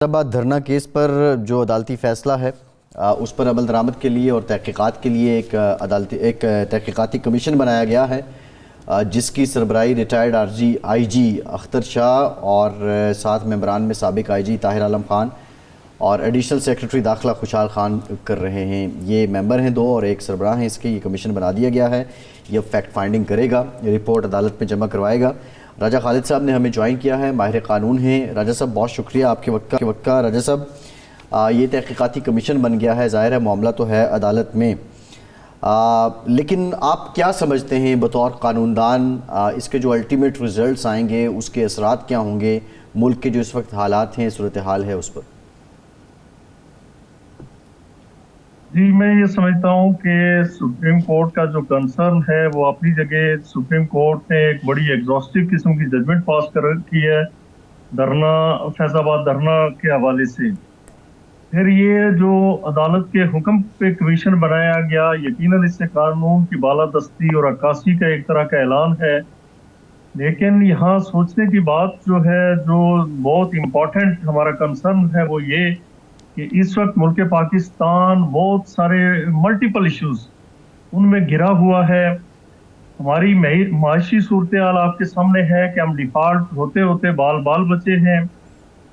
फैसलाबाद धरना केस पर जो अदालती फ़ैसला है उस पर अमल दरामद के लिए और तहक़ीक़ात के लिए एक तहक़ीक़ाती कमीशन बनाया गया है, जिसकी सरबराही रिटायर्ड आईजी अख्तर शाह और 7 मेंबरान में साबिक़ आईजी ताहिर आलम ख़ान और एडिशनल सेक्रेटरी दाखिला खुशहाल ख़ान कर रहे हैं। ये मेंबर हैं 2 और एक सरबराह हैं इसके। ये कमीशन बना दिया गया है, ये फैक्ट फाइंडिंग करेगा, रिपोर्ट अदालत में जमा करवाएगा। राजा खालिद साहब ने हमें ज्वाइन किया है, माहिर कानून हैं। राजा साहब बहुत शुक्रिया आपके वक्त का। राजा साहब, ये तहक़ीक़ाती कमीशन बन गया है, ज़ाहिर है मामला तो है अदालत में, लेकिन आप क्या समझते हैं बतौर कानूनदान, इसके जो अल्टीमेट रिज़ल्ट्स आएंगे उसके असरात क्या होंगे, मुल्क के जो इस वक्त हालात हैं, सूरत हाल है उस पर? जी, मैं ये समझता हूँ कि सुप्रीम कोर्ट का जो कंसर्न है वो अपनी जगह। सुप्रीम कोर्ट ने एक बड़ी एग्जॉस्टिव किस्म की जजमेंट पास कर रखी है फैसलाबाद धरना के हवाले से। फिर ये जो अदालत के हुक्म पे कमीशन बनाया गया, यकीनन इससे कानून की बालादस्ती और अक्कासी का एक तरह का ऐलान है। लेकिन यहाँ सोचने की बात जो है, जो बहुत इम्पोर्टेंट हमारा कंसर्न है, वो ये कि इस वक्त मुल्क पाकिस्तान बहुत सारे मल्टीपल इश्यूज उनमें घिरा हुआ है। हमारी माशी सूरत हाल आपके सामने है कि हम डिफॉल्ट होते होते बाल बाल बचे हैं।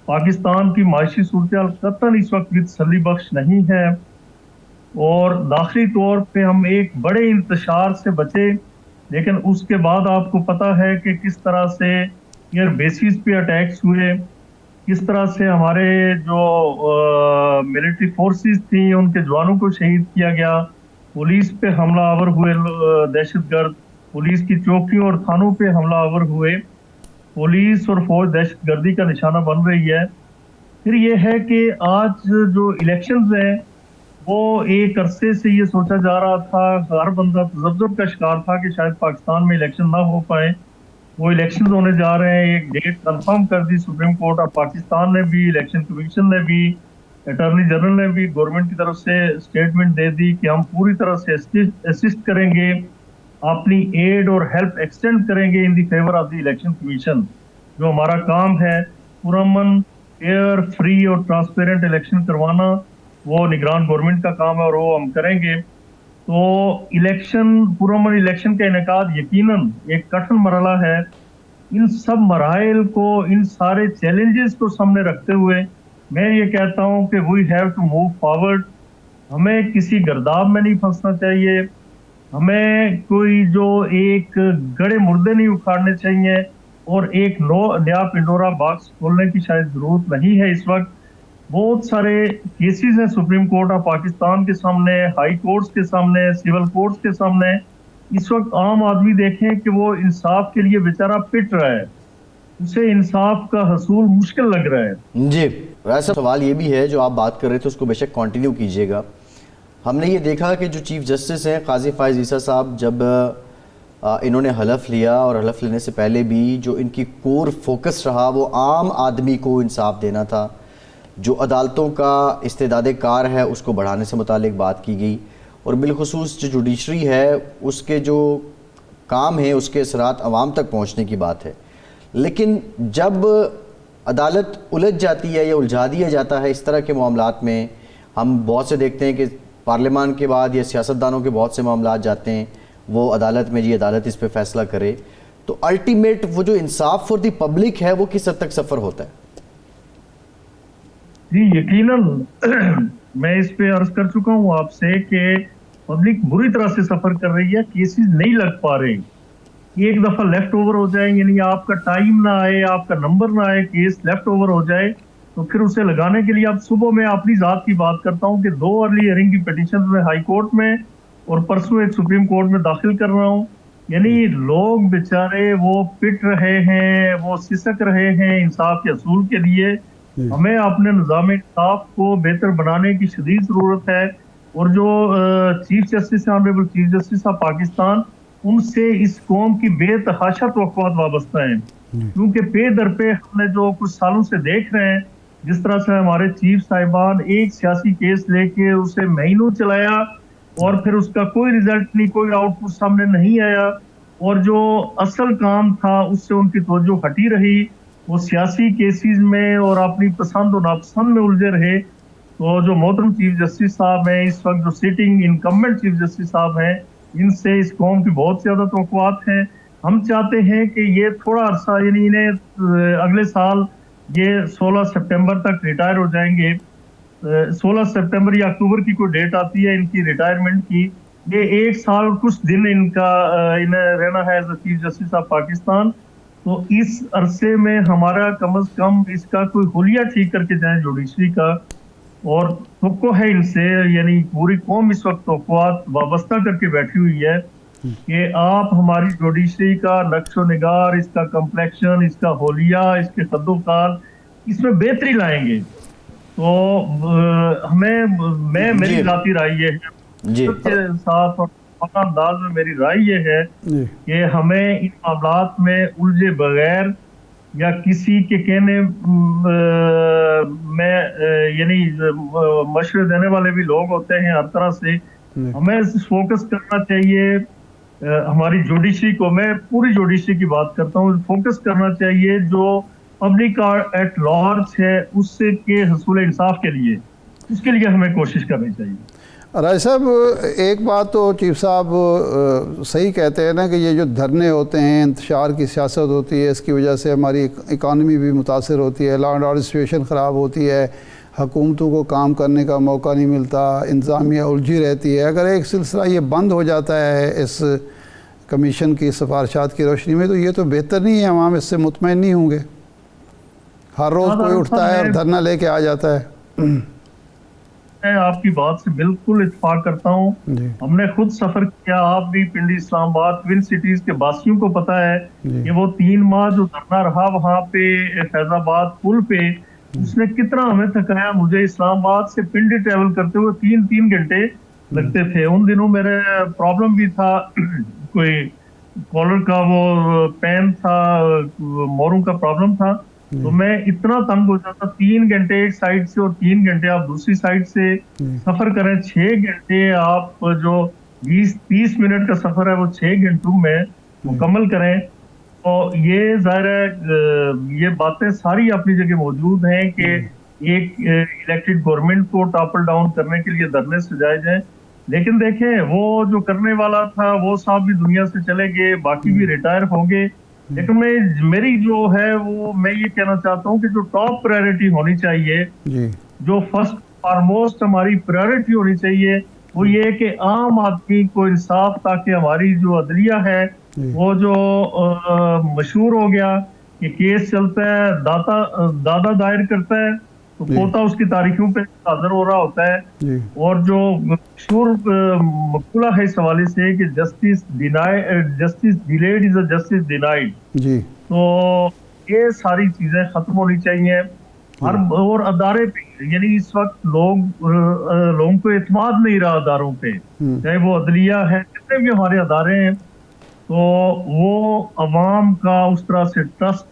पाकिस्तान की माशी सूरत हाल कतई इस वक्त भी तसल्ली बख्श नहीं है और दाखिली तौर पे हम एक बड़े इंतशार से बचे। लेकिन उसके बाद आपको पता है कि किस तरह से एयर बेसिस पे अटैक्स हुए, किस तरह से हमारे जो मिलिट्री फोर्सेस थी उनके जवानों को शहीद किया गया, पुलिस पे हमलावर हुए दहशतगर्द, पुलिस की चौकियों और थानों पे हमलावर हुए, पुलिस और फौज दहशतगर्दी का निशाना बन रही है। फिर ये है कि आज जो इलेक्शंस हैं वो एक अरसे से ये सोचा जा रहा था, हर बंदा तजब्जुब का शिकार था कि शायद पाकिस्तान में इलेक्शन ना हो पाए। वो इलेक्शन होने जा रहे हैं, एक डेट कंफर्म कर दी सुप्रीम कोर्ट और पाकिस्तान ने भी, इलेक्शन कमीशन ने भी, अटॉर्नी जनरल ने भी गवर्नमेंट की तरफ से स्टेटमेंट दे दी कि हम पूरी तरह से असिस्ट करेंगे, अपनी एड और हेल्प एक्सटेंड करेंगे in the favour of the election commission. जो हमारा काम है पुरअमन, फेयर, फ्री और ट्रांसपेरेंट इलेक्शन करवाना, वो निगरान गवर्नमेंट का काम है और वो हम करेंगे। तो पुरअमन इलेक्शन का इनेकाद यकीनन एक कठिन मरहला है। इन सब मराइल को, इन सारे चैलेंजेस को सामने रखते हुए मैं ये कहता हूँ कि we have to move forward. हमें किसी गर्दाब में नहीं फंसना चाहिए, हमें कोई जो एक गड़े मुर्दे नहीं उखाड़ने चाहिए और एक नया पिंडोरा बॉक्स खोलने की शायद जरूरत नहीं है। इस वक्त बहुत सारे केसेस हैं सुप्रीम कोर्ट ऑफ पाकिस्तान के सामने, हाई कोर्ट्स के सामने, सिविल कोर्ट्स के सामने। इस वक्त आम आदमी देखें कि वो इंसाफ के लिए बेचारा पिट रहा है, उसे इंसाफ का हसूल मुश्किल लग रहा है। जी, वैसा सवाल ये भी है जो आप बात कर रहे थे, उसको बेशक कंटिन्यू कीजिएगा। हमने ये देखा कि जो चीफ जस्टिस हैं काजी फायज ईसा साहब, जब इन्होंने हलफ लिया और हलफ लेने से पहले भी जो इनकी कोर फोकस रहा वो आम आदमी को इंसाफ देना था। जो अदालतों का इस्तेदाद कार है उसको बढ़ाने से मुतालिक बात की गई और बिलखुसूस जो जुडिशरी है उसके जो काम है उसके असरात अवाम तक पहुँचने की बात है। लेकिन जब अदालत उलझ जाती है या उलझा दिया जाता है इस तरह के मामलात में, हम बहुत से देखते हैं कि पार्लियामान के बाद या सियासतदानों के बहुत से मामलात जाते हैं वो अदालत में, जी अदालत इस पर फैसला करे, तो अल्टीमेट वो जो इंसाफ फॉर दी पब्लिक है वो किस हद तक सफ़र होता है? जी यकीनन मैं इस पे अर्ज कर चुका हूँ आपसे कि पब्लिक बुरी तरह से सफर कर रही है, केसेस नहीं लग पा रहे। एक दफा लेफ्ट ओवर हो जाए, यानी आपका टाइम ना आए, आपका नंबर ना आए, केस लेफ्ट ओवर हो जाए, तो फिर उसे लगाने के लिए अब सुबह मैं अपनी जात की बात करता हूँ कि 2 अर्ली हियरिंग की पिटीशन में हाई कोर्ट में और परसों एक सुप्रीम कोर्ट में दाखिल कर रहा हूँ। यानी लोग बेचारे वो पिट रहे हैं, वो सिसक रहे हैं इंसाफ के असूल के लिए। हमें अपने निज़ाम इंसाफ को बेहतर बनाने की शदीद ज़रूरत है और जो chief justice honourable chief justice of Pakistan, उनसे इस कौम की बेतहाशा तवक्कुआत वाबस्ता हैं। क्योंकि पे दर पे हमने जो कुछ सालों से देख रहे हैं, जिस तरह से हमारे चीफ साहिबान एक सियासी केस लेके उसे महीनों चलाया और फिर उसका कोई रिजल्ट नहीं, कोई आउटपुट सामने नहीं आया और जो असल काम था उससे उनकी तवज्जो हटी रही वो सियासी केसेस में और अपनी पसंद और नापसंद में उलझे रहे। तो जो मोहतरम चीफ जस्टिस साहब हैं इस वक्त, जो सिटिंग इनकम्बेंट चीफ जस्टिस साहब हैं, इनसे इस कौम की बहुत ज्यादा तवक्कुआत हैं। हम चाहते हैं कि ये थोड़ा अरसा, यानी इन्हें अगले साल ये 16 सितंबर तक रिटायर हो जाएंगे। 16 सितंबर या अक्टूबर की कोई डेट आती है इनकी रिटायरमेंट की। ये 1 साल और कुछ दिन इनका इन्हें रहना है as chief justice of Pakistan. तो इस अरसे में हमारा कम से कम इसका कोई हुलिया ठीक करके जाए जुडिशरी का। और तवक्को है इनसे, यानी पूरी कौम इस वक्त तवक्कुआत वाबस्ता करके बैठी हुई है कि आप हमारी जुडिशरी का नक्शो निगार, इसका कम्प्लेक्शन, इसका होलिया, इसके कद्दोकाल, इसमें बेहतरी लाएंगे। तो मेरी जाती राय ये है, जी सबके साथ और अंदाज में मेरी राय ये है कि हमें इन मामलात में उलझे बगैर या किसी के कहने में, यानी मशवरे देने वाले भी लोग होते हैं हर तरह से, हमें फोकस करना चाहिए। हमारी जुडिशरी को, मैं पूरी जुडिशरी की बात करता हूँ, फोकस करना चाहिए जो पब्लिक एट लार्ज है उससे के हसूल इंसाफ के लिए, उसके लिए हमें कोशिश करनी चाहिए। राय साहब, एक बात तो चीफ साहब सही कहते हैं ना कि ये जो धरने होते हैं, इंतशार की सियासत होती है, इसकी वजह से हमारी इकानमी भी मुतासर होती है, लॉ एंड ऑर्डर सिचुएशन ख़राब होती है, हुकूमतों को काम करने का मौका नहीं मिलता, इंतज़ामिया उलझी रहती है। अगर एक सिलसिला ये बंद हो जाता है इस कमीशन की सिफारशात की रोशनी में, तो ये तो बेहतर नहीं है, अवाम इससे मुतमईन नहीं होंगे। हर रोज़ कोई उठता है और धरना लेके आ जाता है। मैं आपकी बात से बिल्कुल इत्तेफाक करता हूँ। हमने खुद सफर किया, आप भी पिंडी, इस्लामाबाद, ट्विन सिटीज के वासियों को पता है कि वो 3 माह जो धरना रहा वहाँ पे फैजाबाद पुल पे, उसने कितना हमें थकाया। मुझे इस्लामाबाद से पिंडी ट्रेवल करते हुए 3-3 घंटे लगते थे। उन दिनों मेरे प्रॉब्लम भी था, कोई कॉलर का वो पेन था, मोरों का प्रॉब्लम था। तो मैं इतना तंग हो जाता, 3 घंटे एक साइड से और 3 घंटे आप दूसरी साइड से सफर करें। 6 घंटे आप जो 20-30 मिनट का सफर है वो 6 घंटों में मुकम्मल करें। तो ये जाहिर है ये बातें सारी अपनी जगह मौजूद हैं कि एक इलेक्टेड गवर्नमेंट को टॉपल डाउन करने के लिए धरने सजाए जाए। लेकिन देखें, वो जो करने वाला था वो साहब भी दुनिया से चले गए, बाकी भी रिटायर होंगे। लेकिन मेरी जो है वो मैं ये कहना चाहता हूँ कि जो टॉप प्रायोरिटी होनी चाहिए, जो फर्स्ट फॉरमोस्ट हमारी प्रायोरिटी होनी चाहिए, वो ये है कि आम आदमी को इंसाफ, ताकि हमारी जो अदलिया है वो जो मशहूर हो गया कि केस चलता है, दादा दायर करता है तो पोता उसकी तारीखों पे हाजिर हो रहा होता है। और जो मशहूर मकूला है इस हवाले से कि justice delayed is a justice denied. तो ये सारी चीजें खत्म होनी चाहिए। और अदारे पे, यानी इस वक्त लोगों को एतमाद नहीं रहा अदारों पे, चाहे वो अदलिया है, जितने भी हमारे अदारे हैं, तो वो अवाम का उस तरह से ट्रस्ट